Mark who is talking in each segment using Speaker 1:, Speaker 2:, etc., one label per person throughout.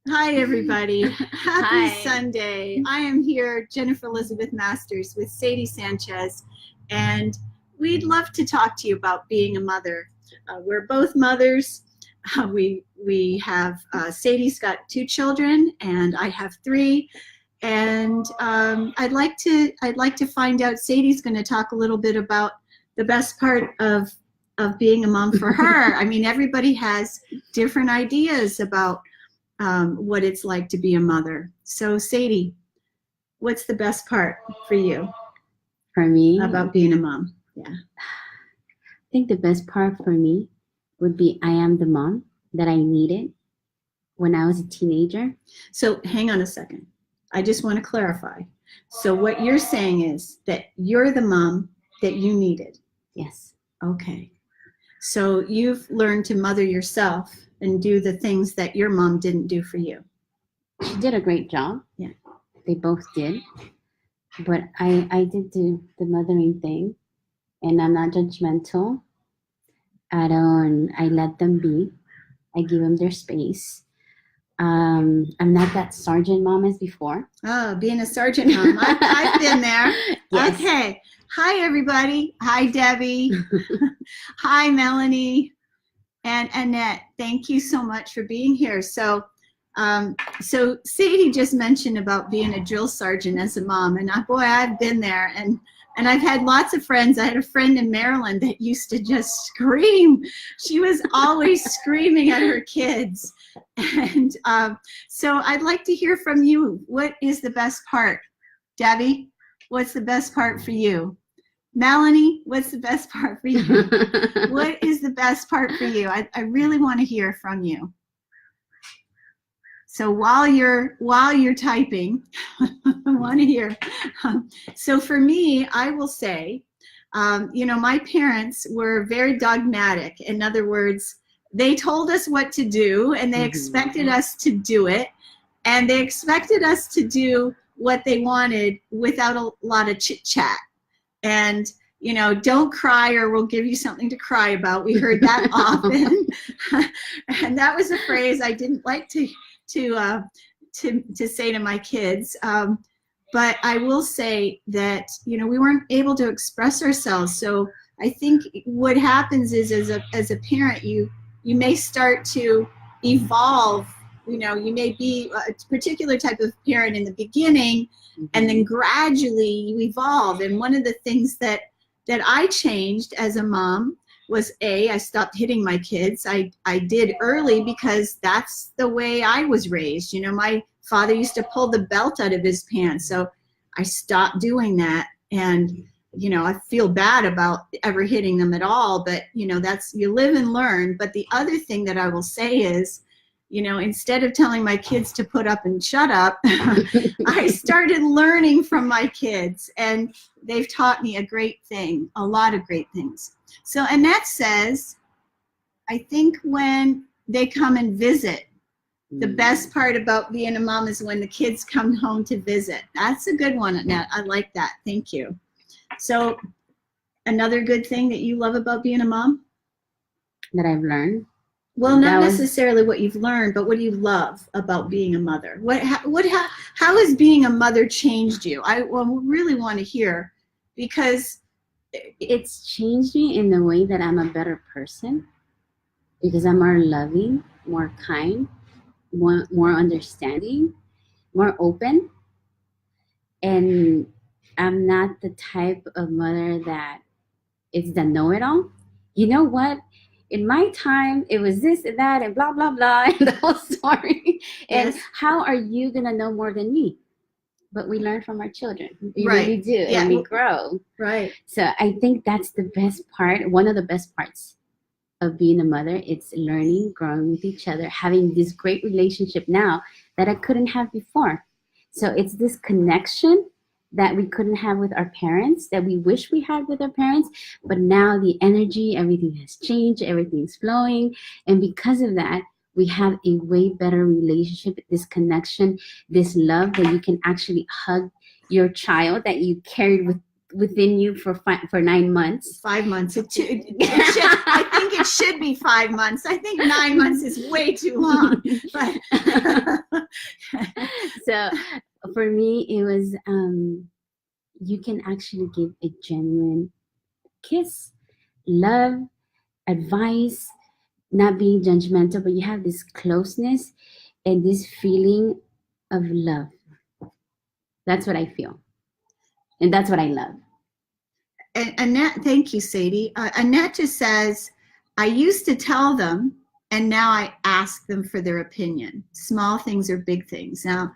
Speaker 1: Hi, everybody. Happy
Speaker 2: Hi.
Speaker 1: Sunday. I am here, Jennifer Elizabeth Masters, with Sadie Sanchez, and we'd love to talk to you about being a mother. We're both mothers. We have Sadie's got 2 children, and I have 3. And I'd like to find out. Sadie's going to talk a little bit about the best part of being a mom for her. I mean, everybody has different ideas about what it's like to be a mother. So, Sadie, what's the best part for you
Speaker 2: For me,
Speaker 1: about being a mom? Yeah.
Speaker 2: I think the best part for me would be I am the mom that I needed when I was a teenager.
Speaker 1: So, hang on a second. I just want to clarify. So, what you're saying is that you're the mom that you needed.
Speaker 2: Yes.
Speaker 1: Okay. So, you've learned to mother yourself and do the things that your mom didn't do for you.
Speaker 2: She did a great job.
Speaker 1: Yeah.
Speaker 2: They both did. But I did do the mothering thing, and I'm not judgmental. I let them be. I give them their space. I'm not that sergeant mom as before.
Speaker 1: Oh, being a sergeant mom. I've been there.
Speaker 2: Yes.
Speaker 1: Okay. Hi, everybody. Hi, Debbie. Hi, Melanie and Annette. Thank you so much for being here. So Sadie just mentioned about being a drill sergeant as a mom, and boy, I've been there, and I've had lots of friends. I had a friend in Maryland that used to just scream. She was always screaming at her kids, and so I'd like to hear from you. What is the best part? Debbie, what's the best part for you? Melanie, what's the best part for you? What is the best part for you? I really want to hear from you. So while you're typing, I want to hear. So for me, I will say, my parents were very dogmatic. In other words, they told us what to do, and they expected us to do it, and they expected us to do what they wanted without a lot of chit chat. And don't cry or we'll give you something to cry about. We heard that often. And that was a phrase I didn't like to say to my kids. But I will say that, we weren't able to express ourselves. So I think what happens is as a parent, you may start to evolve. You may be a particular type of parent in the beginning, and then gradually you evolve. And one of the things that I changed as a mom was I stopped hitting my kids. I did early because that's the way I was raised. My father used to pull the belt out of his pants. So I stopped doing that. And, I feel bad about ever hitting them at all. But, that's, you live and learn. But the other thing that I will say is, instead of telling my kids to put up and shut up, I started learning from my kids, and they've taught me a lot of great things. So Annette says, I think when they come and visit, the best part about being a mom is when the kids come home to visit. That's a good one, Annette. I like that. Thank you. So another good thing that you love about being a mom?
Speaker 2: That I've learned?
Speaker 1: Well, not necessarily what you've learned, but what do you love about being a mother? How has being a mother changed you? I really want to hear, because
Speaker 2: it's changed me in the way that I'm a better person, because I'm more loving, more kind, more understanding, more open. And I'm not the type of mother that is the know-it-all. You know what? In my time, it was this and that and blah, blah, blah, and the whole story. And
Speaker 1: Yes.
Speaker 2: How are you going to know more than me? But we learn from our children. We
Speaker 1: Right.
Speaker 2: really do.
Speaker 1: Yeah.
Speaker 2: And we grow.
Speaker 1: Right.
Speaker 2: So I think that's the best part. One of the best parts of being a mother. It's learning, growing with each other, having this great relationship now that I couldn't have before. So it's this connection that we couldn't have with our parents, that we wish we had with our parents, but now the energy, everything has changed, everything's flowing, and because of that, we have a way better relationship, this connection, this love that you can actually hug your child that you carried with within you for 9 months.
Speaker 1: 5 months. I think it should be 5 months. I think 9 months is way too long. But
Speaker 2: So for me, it was you can actually give a genuine kiss, love, advice, not being judgmental, but you have this closeness and this feeling of love. That's what I feel. And that's what I love.
Speaker 1: And Annette, thank you, Sadie. Annette just says, I used to tell them, and now I ask them for their opinion. Small things are big things. Now,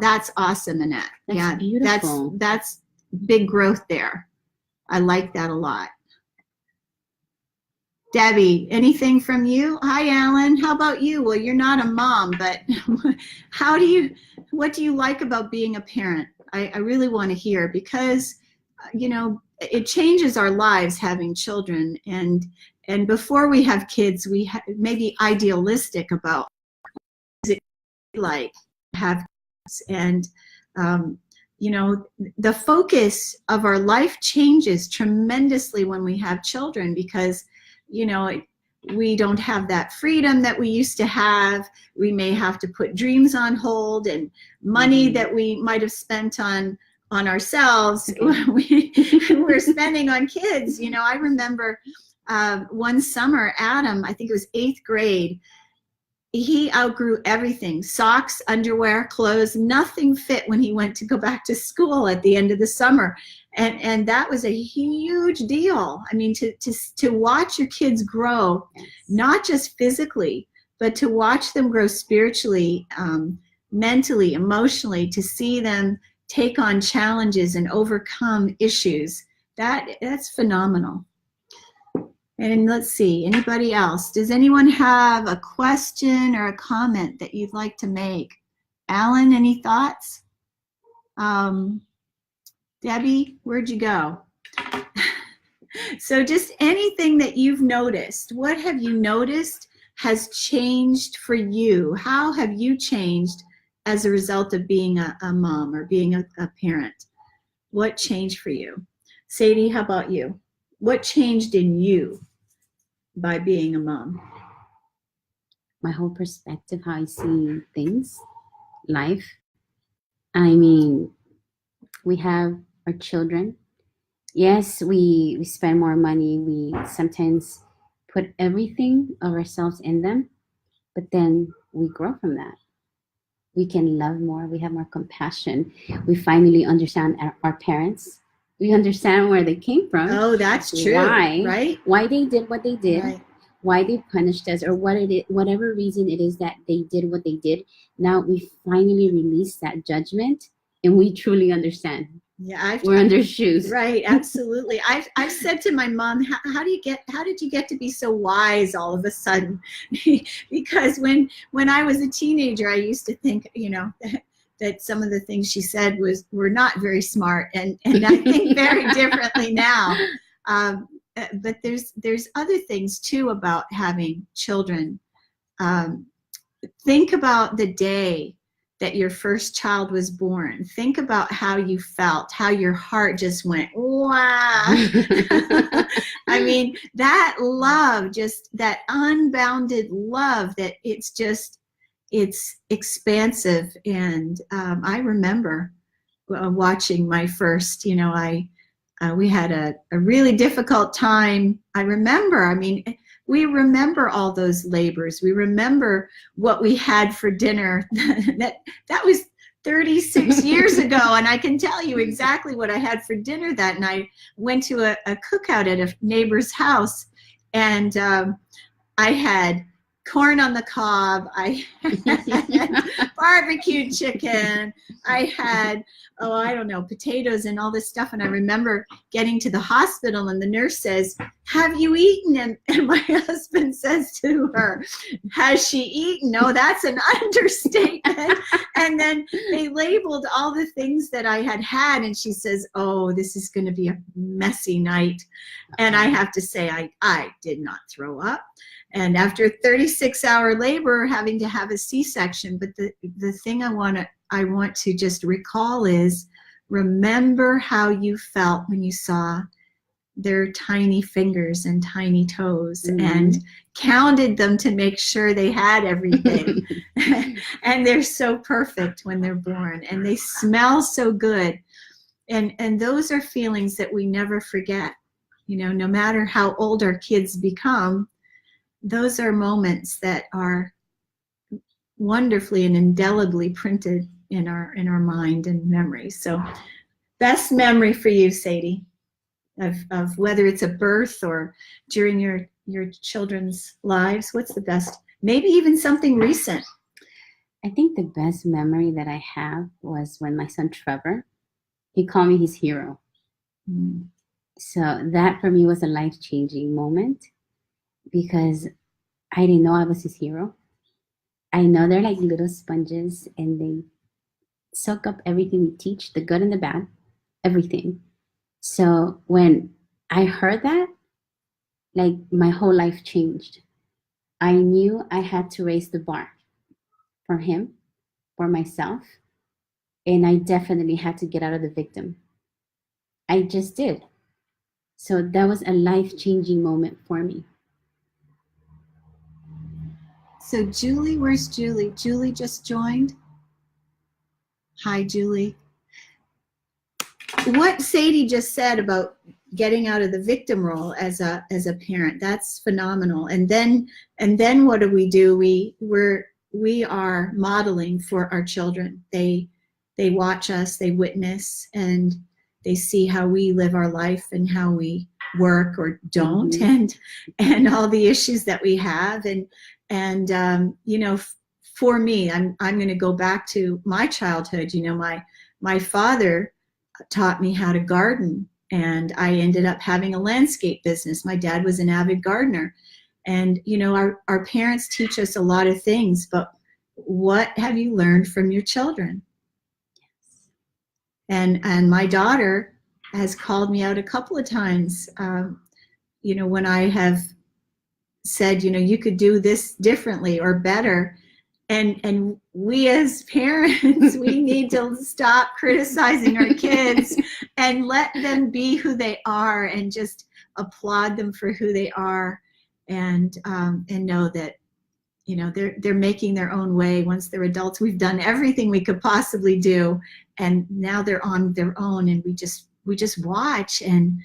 Speaker 1: that's awesome, Annette.
Speaker 2: That's beautiful.
Speaker 1: That's big growth there. I like that a lot. Debbie, anything from you? Hi, Alan. How about you? Well, you're not a mom, but what do you like about being a parent? I really want to hear, because, it changes our lives having children. And before we have kids, we may be idealistic about what it like to have kids. And, the focus of our life changes tremendously when we have children, because we don't have that freedom that we used to have. We may have to put dreams on hold, and money that we might have spent on ourselves, we're spending on kids. I remember one summer, Adam, I think it was 8th grade, he outgrew everything. Socks, underwear, clothes, nothing fit when he went to go back to school at the end of the summer. And that was a huge deal. I mean, to watch your kids grow, not just physically, but to watch them grow spiritually, mentally, emotionally, to see them take on challenges and overcome issues, that's phenomenal. And let's see, anybody else? Does anyone have a question or a comment that you'd like to make? Alan, any thoughts? Debbie, where'd you go? So just anything that you've noticed. What have you noticed has changed for you? How have you changed as a result of being a mom or being a parent? What changed for you? Sadie, how about you? What changed in you by being a mom?
Speaker 2: My whole perspective, how I see things, life. I mean, we have our children. Yes, we spend more money. We sometimes put everything of ourselves in them, but then we grow from that. We can love more. We have more compassion. We finally understand our parents. We understand where they came from.
Speaker 1: Oh, that's true.
Speaker 2: Why?
Speaker 1: Right?
Speaker 2: Why they did what they did.
Speaker 1: Right.
Speaker 2: Why they punished us, or whatever reason it is that they did what they did. Now we finally release that judgment, and we truly understand.
Speaker 1: Yeah,
Speaker 2: we're under shoes.
Speaker 1: Right, absolutely. I've said to my mom, how did you get to be so wise all of a sudden? Because when I was a teenager, I used to think, that some of the things she said were not very smart, and I think very differently now. But there's other things too about having children. Think about the day that your first child was born. Think about how you felt, how your heart just went, wow. I mean, that love, just that unbounded love, that it's expansive. And I remember watching my first, we had a really difficult time. We remember all those labors. We remember what we had for dinner. That was 36 years ago, and I can tell you exactly what I had for dinner that night. Went to a cookout at a neighbor's house, and I had corn on the cob. I had barbecued chicken. I had, potatoes and all this stuff. And I remember getting to the hospital, and the nurse says, "Have you eaten?" And my husband says to her, "Has she eaten?" No, that's an understatement. And then they labeled all the things that I had, and she says, "Oh, this is going to be a messy night." And I have to say, I did not throw up. And after a 36-hour labor, having to have a C-section, but the thing I want to just recall is remember how you felt when you saw their tiny fingers and tiny toes and counted them to make sure they had everything. And they're so perfect when they're born, and they smell so good. And those are feelings that we never forget. You know, no matter how old our kids become, those are moments that are wonderfully and indelibly printed in our mind and memory. So best memory for you, Sadie, of whether it's a birth or during your children's lives, what's the best? Maybe even something recent.
Speaker 2: I think the best memory that I have was when my son Trevor, he called me his hero. So that for me was a life-changing moment, because I didn't know I was his hero. I know they're like little sponges, and they soak up everything we teach, the good and the bad, everything. So when I heard that, like my whole life changed. I knew I had to raise the bar for him, for myself, and I definitely had to get out of the victim. I just did. So that was a life-changing moment for me.
Speaker 1: So Julie, where's Julie? Julie just joined. Hi, Julie. What Sadie just said about getting out of the victim role as a parent, that's phenomenal. And then what do? We are modeling for our children. They watch us, they witness, and they see how we live our life and how we work or don't, and all the issues that we have. And you know, for me, I'm going to go back to my childhood. You know, my father taught me how to garden, and I ended up having a landscape business. My dad was an avid gardener. And, you know, our parents teach us a lot of things, but what have you learned from your children? And my daughter has called me out a couple of times, you know, when I have said, you know, you could do this differently or better. And we as parents, we need to stop criticizing our kids and let them be who they are, and just applaud them for who they are, and know that, you know, they're making their own way once they're adults. We've done everything we could possibly do, and now they're on their own, and we just watch and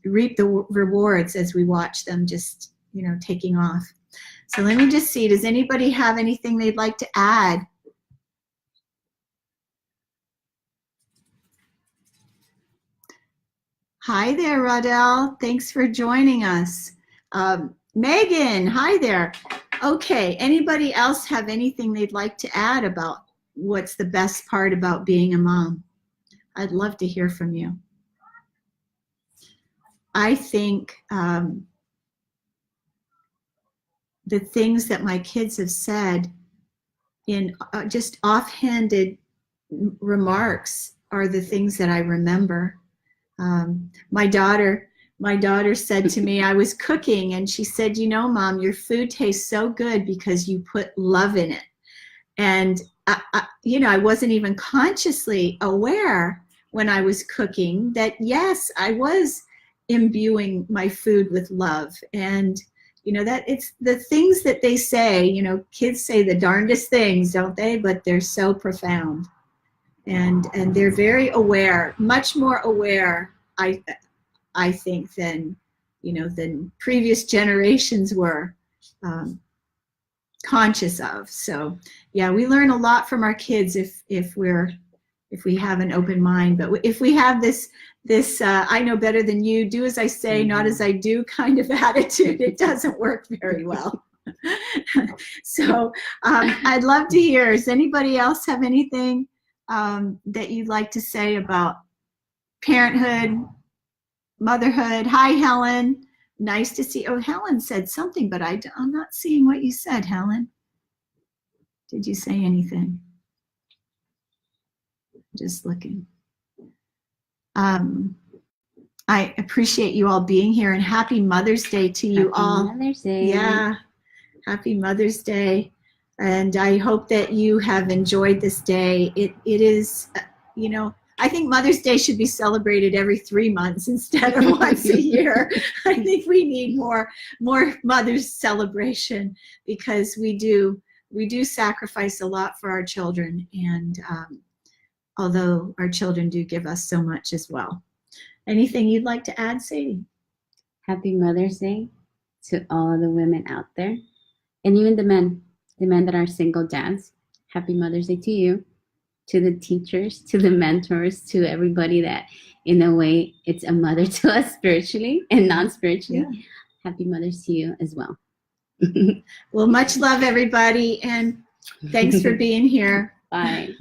Speaker 1: reap the rewards as we watch them just, you know, taking off. So let me just see, does anybody have anything they'd like to add? Hi there, Radel. Thanks for joining us. Megan, hi there. Okay, anybody else have anything they'd like to add about what's the best part about being a mom? I'd love to hear from you. I think the things that my kids have said in just offhanded remarks are the things that I remember. My daughter said to me, I was cooking, and she said, you know, Mom, your food tastes so good because you put love in it. And you know, I wasn't even consciously aware when I was cooking that, yes, I was imbuing my food with love. And you know, that it's the things that they say, you know, kids say the darndest things, don't they? But they're so profound. And they're very aware, much more aware, I think, than, you know, than previous generations were conscious of. So yeah, we learn a lot from our kids if we have an open mind. But if we have this I know better than you, do as I say, not as I do kind of attitude, it doesn't work very well. So I'd love to hear, does anybody else have anything that you'd like to say about parenthood, motherhood? Hi, Helen. Nice to see. Oh, Helen said something, but I'm not seeing what you said, Helen. Did you say anything? Just looking. I appreciate you all being here, and happy Mother's Day to you all.
Speaker 2: Happy Mother's Day.
Speaker 1: Yeah, happy Mother's Day. And I hope that you have enjoyed this day. It is, you know, I think Mother's Day should be celebrated every 3 months instead of once a year. I think we need more Mother's celebration, because we do sacrifice a lot for our children, and although our children do give us so much as well. Anything you'd like to add, Sadie?
Speaker 2: Happy Mother's Day to all the women out there, and even the men that are single dads. Happy Mother's Day to you, to the teachers, to the mentors, to everybody that, in a way, it's a mother to us spiritually and non-spiritually. Yeah. Happy Mother's to you as well.
Speaker 1: Well, much love, everybody, and thanks for being here.
Speaker 2: Bye.